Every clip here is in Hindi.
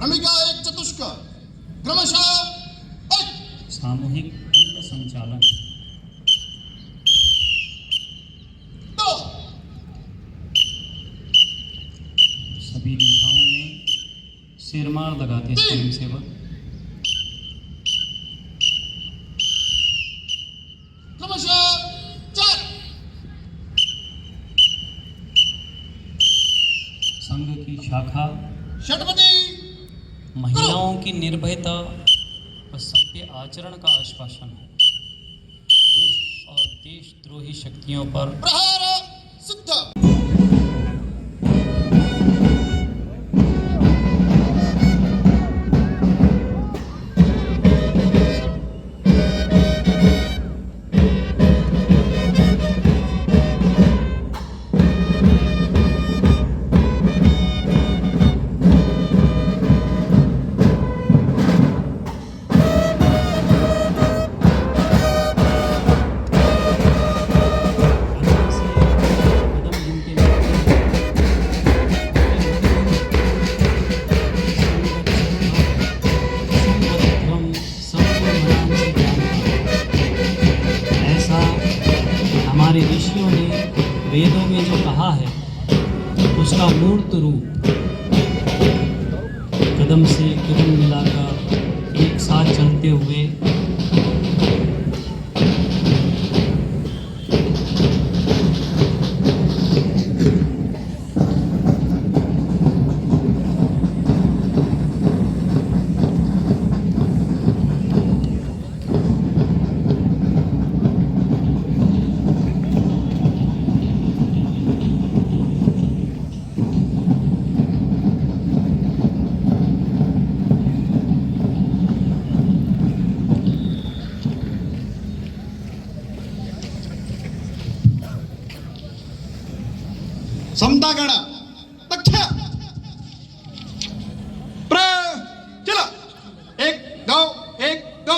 भूमिका एक चतुष्क क्रमशः एक सामूहिक दंड संचालन। दो सभी दिशाओं में सिरमार लगाते स्वयंसेवक। क्रमशः चार संघ की शाखा षटपदी महिलाओं की निर्भयता व सत्य आचरण का आश्वासन है। दुष्ट और देशद्रोही शक्तियों पर प्रहार सिद्ध। हमारे ऋषियों ने वेदों में जो कहा है उसका मूर्त रूप कदम से कदम मिलाकर एक साथ चलते हुए समतागण तथ्य चला एक दो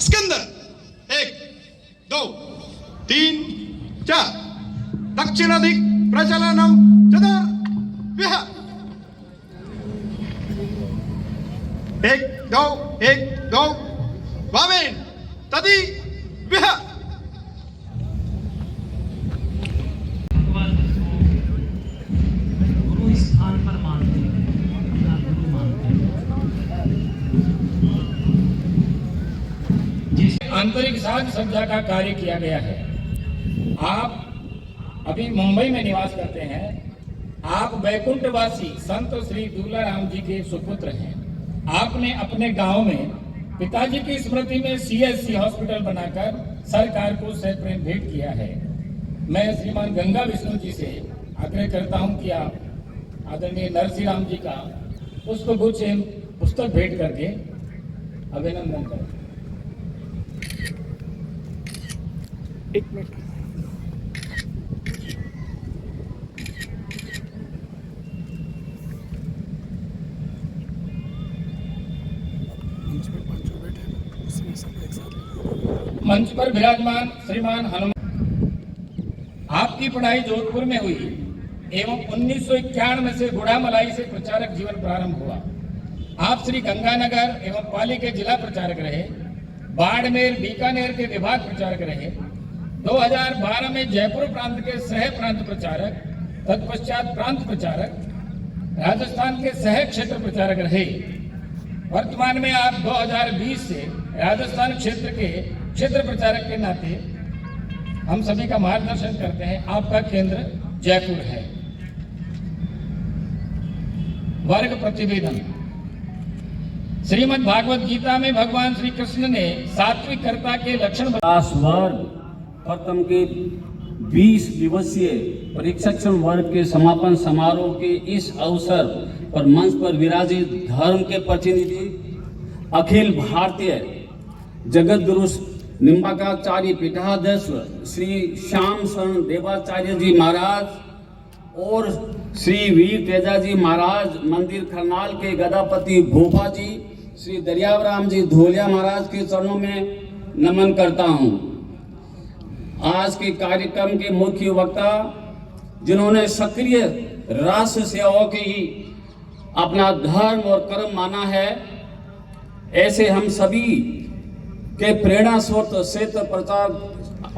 स्कंदर एक दो तीन चार दक्षिणाधिक प्रचलनम चतुर्विह एक दो वामेन तदि विह आंतरिक साज सज्जा का कार्य किया गया है। आप अभी मुंबई में निवास करते हैं। आप वैकुंठवासी संत श्री दूलाराम जी के सुपुत्र हैं। आपने अपने गांव में पिताजी की स्मृति में CSC हॉस्पिटल बनाकर सरकार को सप्रेम भेंट किया है। मैं श्रीमान गंगा विष्णु जी से आग्रह करता हूं कि आप आदरणीय नरसिंह राम जी का पुष्पगुच्छ पुस्तक भेंट करके अभिनंदन करें। एक मिनट मंच पर विराजमान श्रीमान हनुमान, आपकी पढ़ाई जोधपुर में हुई एवं 1991 से गुड़ामलाई से प्रचारक जीवन प्रारंभ हुआ। आप श्री गंगानगर एवं पाली के जिला प्रचारक रहे। बाड़मेर बीकानेर के विभाग प्रचारक रहे। 2012 में जयपुर प्रांत के सह प्रांत प्रचारक, तत्पश्चात प्रांत प्रचारक, राजस्थान के सह क्षेत्र प्रचारक रहे। वर्तमान में आप 2020 से राजस्थान क्षेत्र के क्षेत्र प्रचारक के नाते हम सभी का मार्गदर्शन करते हैं। आपका केंद्र जयपुर है। वर्ग प्रतिवेदन। श्रीमद् भागवत गीता में भगवान श्री कृष्ण ने सात्विकता के लक्षण वर्ग प्रथम के 20 दिवसीय परीक्षण वर्ग के समापन समारोह के इस अवसर पर मंच पर विराजित धर्म के प्रतिनिधि अखिल भारतीय जगत गुरु निम्बाकाचार्य पीठाध्यक्ष श्री श्याम शरण देवाचार्य जी महाराज और श्री वीर तेजा जी महाराज मंदिर खरनाल के गदापति भोपा जी, श्री दरियावराम जी धोलिया महाराज के चरणों में नमन करता हूं। आज के कार्यक्रम के मुख्य वक्ता जिन्होंने सक्रिय राष्ट्र सेवा की अपना धर्म और कर्म माना है, ऐसे हम सभी के प्रेरणा स्रोत क्षेत्र प्रचार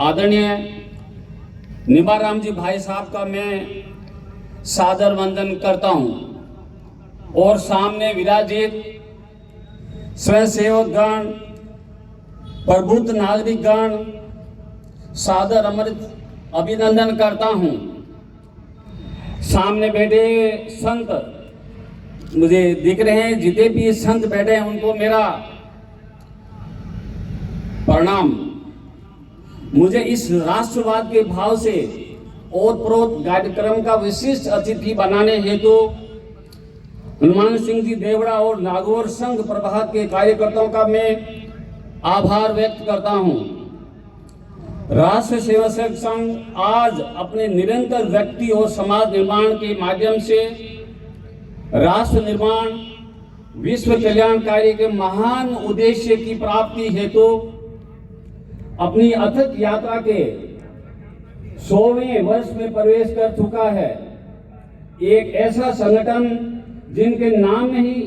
आदरणीय निमाराम जी भाई साहब का मैं सादर वंदन करता हूं और सामने विराजित स्वयंसेवक गण, प्रबुद्ध नागरिक गण सादर अमृत अभिनंदन करता हूं। सामने बैठे संत मुझे दिख रहे हैं, जितने भी संत बैठे हैं उनको मेरा प्रणाम। मुझे इस राष्ट्रवाद के भाव से ओतप्रोत कार्यक्रम का विशिष्ट अतिथि बनाने हेतु हनुमान सिंह जी देवड़ा और नागौर संघ प्रभात के कार्यकर्ताओं का मैं आभार व्यक्त करता हूं। राष्ट्र सेवक संघ आज अपने निरंतर व्यक्ति और समाज निर्माण के माध्यम से राष्ट्र निर्माण, विश्व कल्याण कार्य के महान उद्देश्य की प्राप्ति हेतु अपनी अथक यात्रा के 100वें वर्ष में प्रवेश कर चुका है। एक ऐसा संगठन जिनके नाम में ही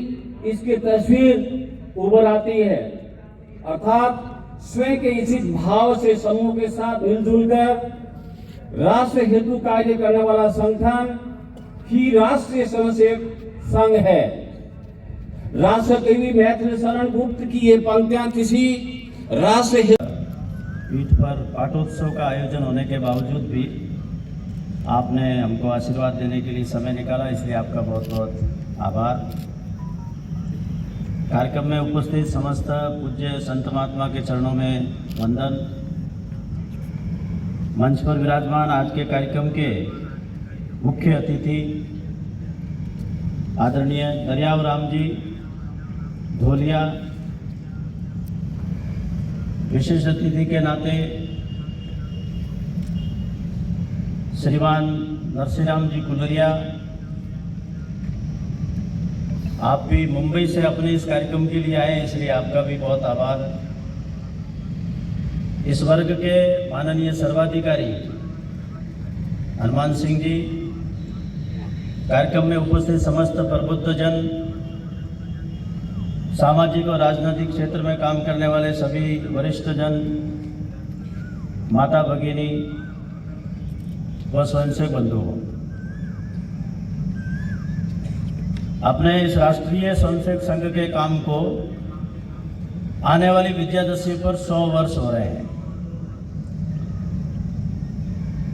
इसकी तस्वीर उभर आती है, अर्थात स्वयं के इसी भाव से समूह के साथ मिलजुल कर राष्ट्र हेतु कार्य करने वाला संगठन ही राष्ट्रीय स्वयंसेवक संघ है। राष्ट्रकवि मैथिली शरण गुप्त की ये पंक्तियां किसी राष्ट्र पीठ पर पाठोत्सव का आयोजन होने के बावजूद भी आपने हमको आशीर्वाद देने के लिए समय निकाला, इसलिए आपका बहुत बहुत आभार। कार्यक्रम में उपस्थित समस्त पूज्य संत महात्मा के चरणों में वंदन। मंच पर विराजमान आज के कार्यक्रम के मुख्य अतिथि आदरणीय दरियाव राम जी धोलिया, विशेष अतिथि के नाते श्रीमान नरसिंहराम जी कुलरिया, आप भी मुंबई से अपने इस कार्यक्रम के लिए आए, इसलिए आपका भी बहुत आभार। इस वर्ग के माननीय सर्वाधिकारी हनुमान सिंह जी, कार्यक्रम में उपस्थित समस्त प्रबुद्ध जन, सामाजिक और राजनीतिक क्षेत्र में काम करने वाले सभी वरिष्ठ जन, माता भगिनी व स्वयंसेवक बंधुओं, अपने इस राष्ट्रीय स्वयंसेवक संघ के काम को आने वाली विजयादशमी पर 100 वर्ष हो रहे हैं।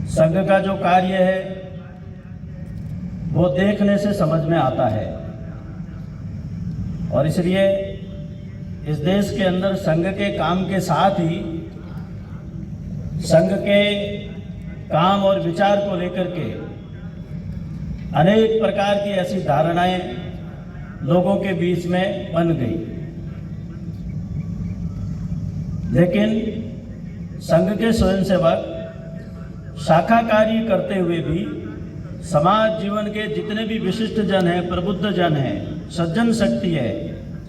संघ का जो कार्य है वो देखने से समझ में आता है और इसलिए इस देश के अंदर संघ के काम के साथ ही संघ के काम और विचार को लेकर के अनेक प्रकार की ऐसी धारणाएं लोगों के बीच में बन गई, लेकिन संघ के स्वयंसेवक शाखा कार्य करते हुए भी समाज जीवन के जितने भी विशिष्ट जन हैं, प्रबुद्ध जन हैं, सज्जन शक्ति है,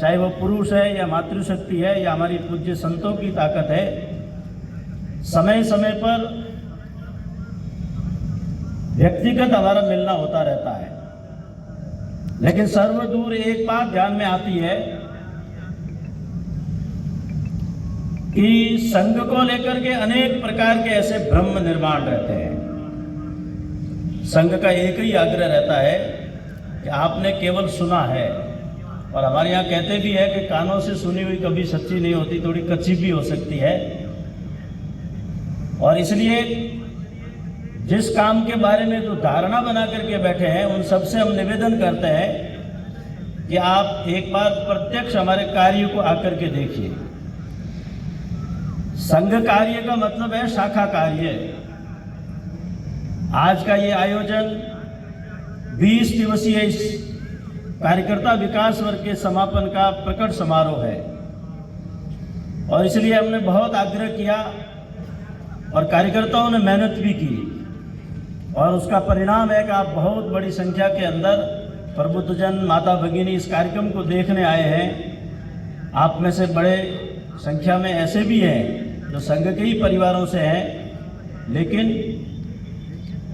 चाहे वो पुरुष है या मातृशक्ति है या हमारी पूज्य संतों की ताकत है, समय समय पर व्यक्तिगत हमारा मिलना होता रहता है। लेकिन सर्वदूर एक बात ध्यान में आती है कि संघ को लेकर के अनेक प्रकार के ऐसे भ्रम निर्माण रहते हैं। संघ का एक ही आग्रह रहता है कि आपने केवल सुना है, और हमारे यहाँ कहते भी है कि कानों से सुनी हुई कभी सच्ची नहीं होती, थोड़ी कच्ची भी हो सकती है। और इसलिए जिस काम के बारे में जो धारणा बना करके बैठे हैं, उन सबसे हम निवेदन करते हैं कि आप एक बार प्रत्यक्ष हमारे कार्य को आकर के देखिए। संघ कार्य का मतलब है शाखा कार्य। आज का ये आयोजन 20 दिवसीय इस कार्यकर्ता विकास वर्ग के समापन का प्रकट समारोह है, और इसलिए हमने बहुत आग्रह किया और कार्यकर्ताओं ने मेहनत भी की, और उसका परिणाम है कि आप बहुत बड़ी संख्या के अंदर प्रबुद्धजन, माता भगिनी इस कार्यक्रम को देखने आए हैं। आप में से बड़े संख्या में ऐसे भी हैं जो संघ के ही परिवारों से हैं, लेकिन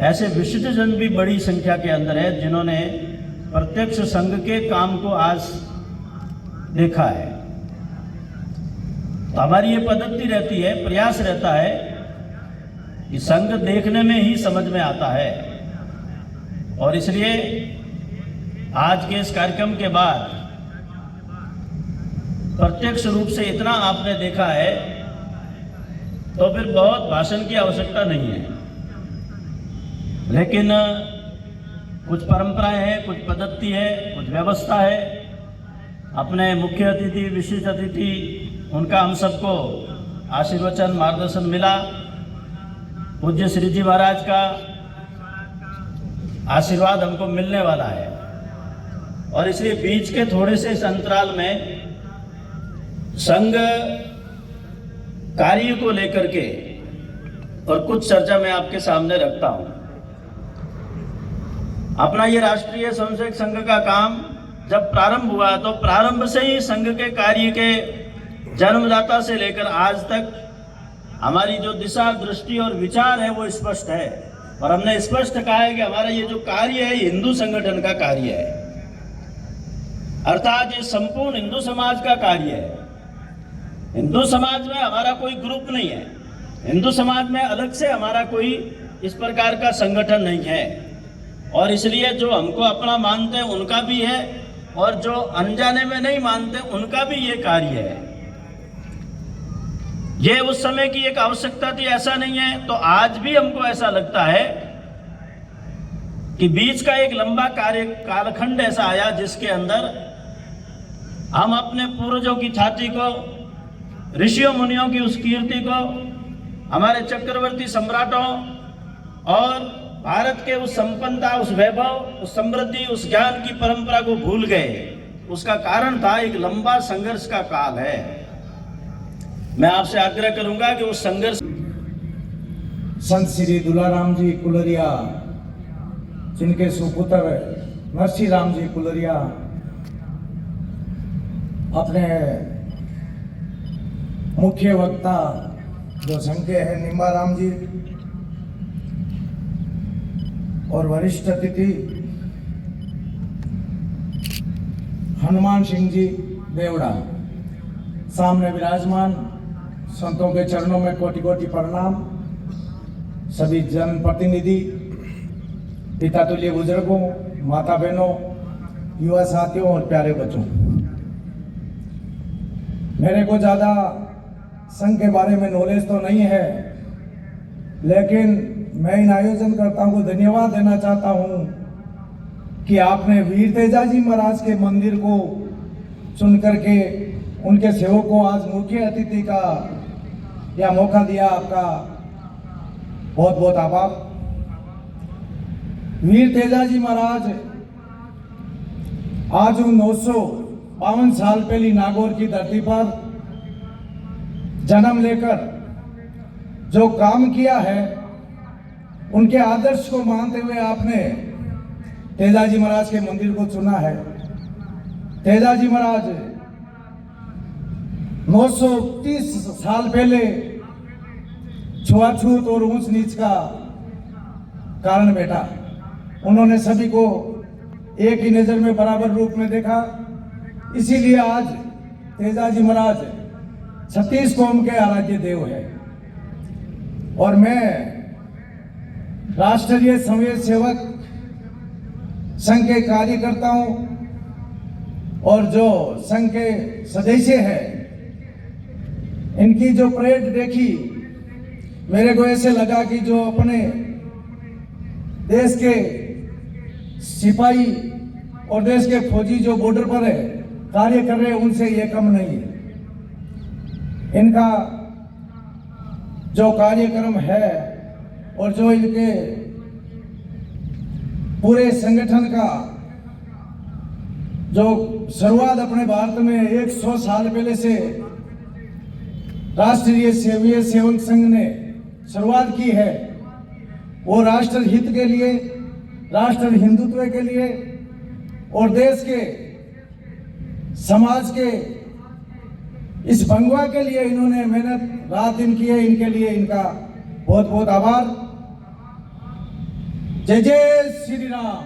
ऐसे विशिष्ट जन भी बड़ी संख्या के अंदर है जिन्होंने प्रत्यक्ष संघ के काम को आज देखा है। तो हमारी ये पद्धति रहती है, प्रयास रहता है कि संघ देखने में ही समझ में आता है। और इसलिए आज के इस कार्यक्रम के बाद प्रत्यक्ष रूप से इतना आपने देखा है तो फिर बहुत भाषण की आवश्यकता नहीं है। लेकिन कुछ परंपराएं हैं, कुछ पद्धति है, कुछ व्यवस्था है। अपने मुख्य अतिथि, विशिष्ट अतिथि, उनका हम सबको आशीर्वचन, मार्गदर्शन मिला। पूज्य श्री जी महाराज का आशीर्वाद हमको मिलने वाला है। और इसलिए बीच के थोड़े से इस अंतराल में संघ कार्य को लेकर के और कुछ चर्चा मैं आपके सामने रखता हूं। अपना ये राष्ट्रीय स्वयंसेवक संघ का काम जब प्रारंभ हुआ तो प्रारंभ से ही संघ के कार्य के जन्मदाता से लेकर आज तक हमारी जो दिशा, दृष्टि और विचार है वो स्पष्ट है। और हमने स्पष्ट कहा है कि हमारा ये जो कार्य है हिंदू संगठन का कार्य है, अर्थात ये संपूर्ण हिंदू समाज का कार्य है। हिंदू समाज में हमारा कोई ग्रुप नहीं है, हिंदू समाज में अलग से हमारा कोई इस प्रकार का संगठन नहीं है। और इसलिए जो हमको अपना मानते हैं उनका भी है, और जो अनजाने में नहीं मानते उनका भी ये कार्य है। ये उस समय की एक आवश्यकता थी, ऐसा नहीं है। तो आज भी हमको ऐसा लगता है कि बीच का एक लंबा कालखंड ऐसा आया जिसके अंदर हम अपने पूर्वजों की ख्याति को, ऋषियों मुनियों की उस कीर्ति को, हमारे चक्रवर्ती सम्राटों और भारत के उस संपन्नता, उस वैभव, उस समृद्धि, उस ज्ञान की परंपरा को भूल गए। उसका कारण था एक लंबा संघर्ष का काल है। मैं आपसे आग्रह करूंगा कि उस संघर्ष संत श्री दुलाराम जी कुलरिया, जिनके सुपुत्र नरसिंह राम जी कुलरिया अपने मुख्य वक्ता जो संघ के हैं निम्बाराम जी और वरिष्ठ अतिथि हनुमान सिंह जी देवड़ा सामने विराजमान, संतों के चरणों में कोटि कोटि प्रणाम। सभी जनप्रतिनिधि, पिता तुल्य बुजुर्गों, माता बहनों, युवा साथियों और प्यारे बच्चों, मेरे को ज़्यादा संघ के बारे में नॉलेज तो नहीं है, लेकिन मैं इन आयोजनकर्ताओं को धन्यवाद देना चाहता हूं कि आपने वीर तेजाजी महाराज के मंदिर को चुन करके उनके सेवक को आज मुख्य अतिथि का यह मौका दिया। आपका बहुत बहुत आभार। वीर तेजाजी महाराज आज 952 साल पहले नागौर की धरती पर जन्म लेकर जो काम किया है, उनके आदर्श को मानते हुए आपने तेजाजी महाराज के मंदिर को चुना है। तेजाजी महाराज 930 साल पहले छुआछूत और ऊंच नीच का कारण बैठा। उन्होंने सभी को एक ही नजर में बराबर रूप में देखा। इसीलिए आज तेजाजी महाराज 36 कौम के आराध्य देव है। और मैं राष्ट्रीय स्वयंसेवक संघ के कार्यकर्ताओं और जो संघ के सदस्य हैं, इनकी जो परेड देखी, मेरे को ऐसे लगा कि जो अपने देश के सिपाही और देश के फौजी जो बॉर्डर पर है कार्य कर रहे हैं, उनसे ये कम नहीं है। इनका जो कार्यक्रम है और जो इनके पूरे संगठन का जो शुरुआत अपने भारत में 100 साल पहले से राष्ट्रीय स्वयंसेवक संघ ने शुरुआत की है, वो राष्ट्र हित के लिए, राष्ट्र हिंदुत्व के लिए और देश के समाज के इस भंगवा के लिए इन्होंने मेहनत रात दिन की है। इनके लिए इनका बहुत बहुत आभार। जय जय श्री राम।